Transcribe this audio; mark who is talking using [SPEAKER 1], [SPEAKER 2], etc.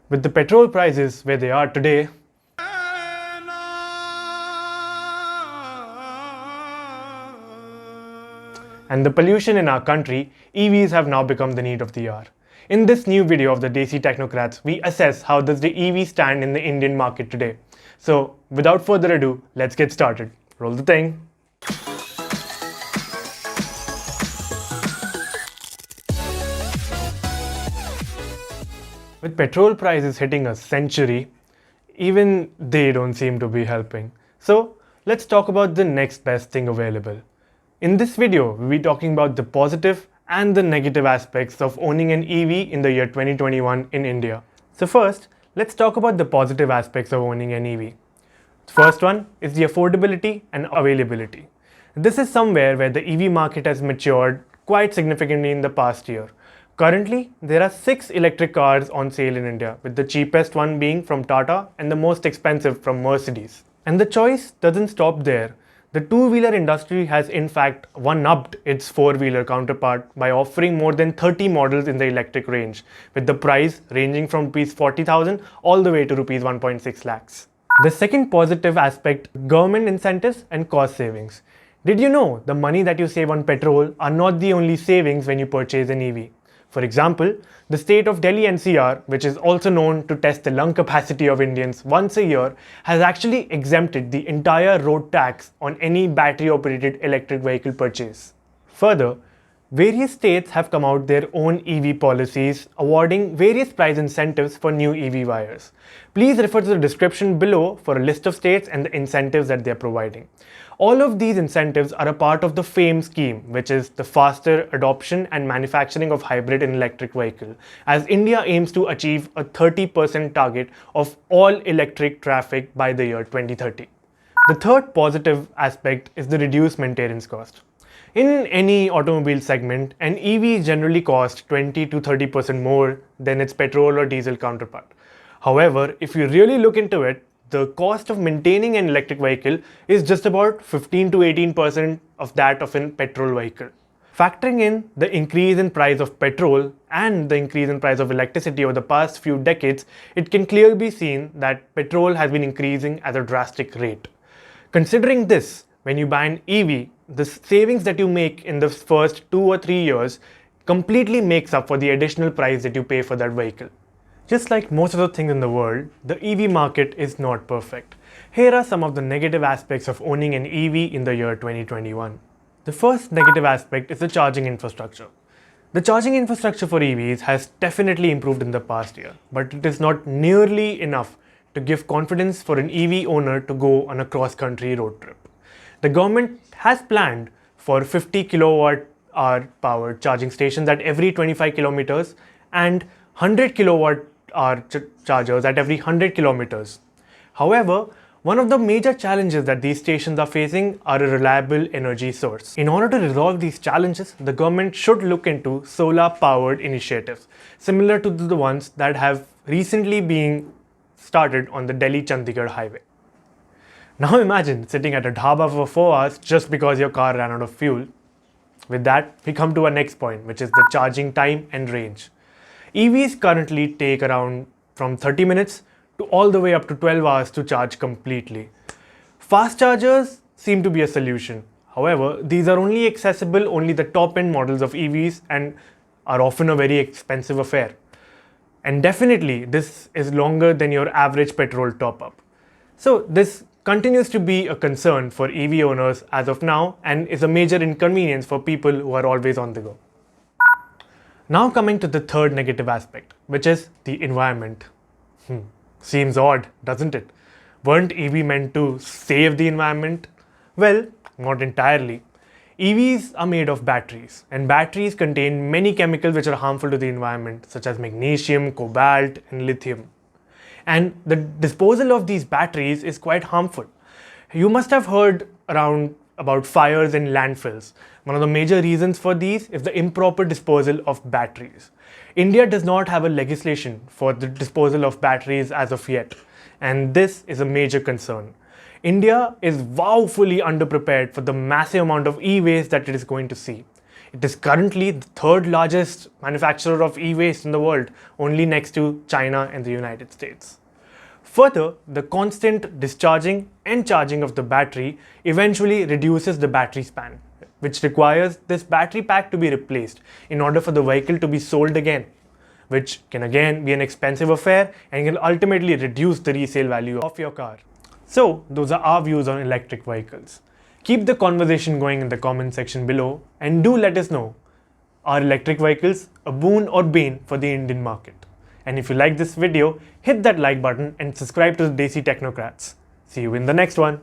[SPEAKER 1] With the petrol prices where they are today, and the pollution in our country, EVs have now become the need of the hour. In this new video of the Desi Technocrats, we assess how does the EV stand in the Indian market today. So, without further ado, let's get started. Roll the thing. With petrol prices hitting a century, even they don't seem to be helping. So, let's talk about the next best thing available. In this video, we'll be talking about the positive and the negative aspects of owning an EV in the year 2021 in India. So first, let's talk about the positive aspects of owning an EV. The first one is the affordability and availability. This is somewhere where the EV market has matured quite significantly in the past year. Currently, there are 6 electric cars on sale in India, with the cheapest one being from Tata and the most expensive from Mercedes. And the choice doesn't stop there. The two-wheeler industry has in fact one-upped its four-wheeler counterpart by offering more than 30 models in the electric range, with the price ranging from Rs 40,000 all the way to Rs 1.6 lakhs. The second positive aspect, government incentives and cost savings. Did you know the money that you save on petrol are not the only savings when you purchase an EV? For example, the state of Delhi NCR, which is also known to test the lung capacity of Indians once a year, has actually exempted the entire road tax on any battery-operated electric vehicle purchase. Further, various states have come out their own EV policies, awarding various price incentives for new EV buyers. Please refer to the description below for a list of states and the incentives that they are providing. All of these incentives are a part of the FAME scheme, which is the faster adoption and manufacturing of hybrid and electric vehicle, as India aims to achieve a 30% target of all electric traffic by the year 2030. The third positive aspect is the reduced maintenance cost. In any automobile segment, an EV generally costs 20 to 30% more than its petrol or diesel counterpart. However, if you really look into it, the cost of maintaining an electric vehicle is just about 15 to 18% of that of a petrol vehicle. Factoring in the increase in price of petrol and the increase in price of electricity over the past few decades, it can clearly be seen that petrol has been increasing at a drastic rate. Considering this, when you buy an EV, the savings that you make in the first 2 or 3 years completely makes up for the additional price that you pay for that vehicle. Just like most of the things in the world, the EV market is not perfect. Here are some of the negative aspects of owning an EV in the year 2021. The first negative aspect is the charging infrastructure. The charging infrastructure for EVs has definitely improved in the past year, but it is not nearly enough to give confidence for an EV owner to go on a cross-country road trip. The government has planned for 50 kilowatt hour powered charging stations at every 25 kilometers and 100 kilowatt hour chargers at every 100 kilometers. However, one of the major challenges that these stations are facing are a reliable energy source. In order to resolve these challenges, the government should look into solar-powered initiatives, similar to the ones that have recently been started on the Delhi-Chandigarh highway. Now imagine sitting at a dhaba for 4 hours just because your car ran out of fuel. With that, we come to our next point, which is the charging time and range. EVs currently take around from 30 minutes to all the way up to 12 hours to charge completely. Fast chargers seem to be a solution. However, these are only accessible only the top-end models of EVs and are often a very expensive affair. And definitely, this is longer than your average petrol top-up. So this continues to be a concern for EV owners as of now and is a major inconvenience for people who are always on the go. Now coming to the third negative aspect, which is the environment. Seems odd, doesn't it? Weren't EV meant to save the environment? Well, not entirely. EVs are made of batteries, and batteries contain many chemicals which are harmful to the environment, such as magnesium, cobalt, and lithium. And the disposal of these batteries is quite harmful. You must have heard about fires in landfills. One of the major reasons for these is the improper disposal of batteries. India does not have a legislation for the disposal of batteries as of yet, and this is a major concern. India is woefully underprepared for the massive amount of e-waste that it is going to see. It is currently the third largest manufacturer of e-waste in the world, only next to China and the United States. Further, the constant discharging and charging of the battery eventually reduces the battery span, which requires this battery pack to be replaced in order for the vehicle to be sold again, which can again be an expensive affair and can ultimately reduce the resale value of your car. So, those are our views on electric vehicles. Keep the conversation going in the comment section below and do let us know, are electric vehicles a boon or bane for the Indian market? And if you like this video, hit that like button and subscribe to the Desi Technocrats. See you in the next one.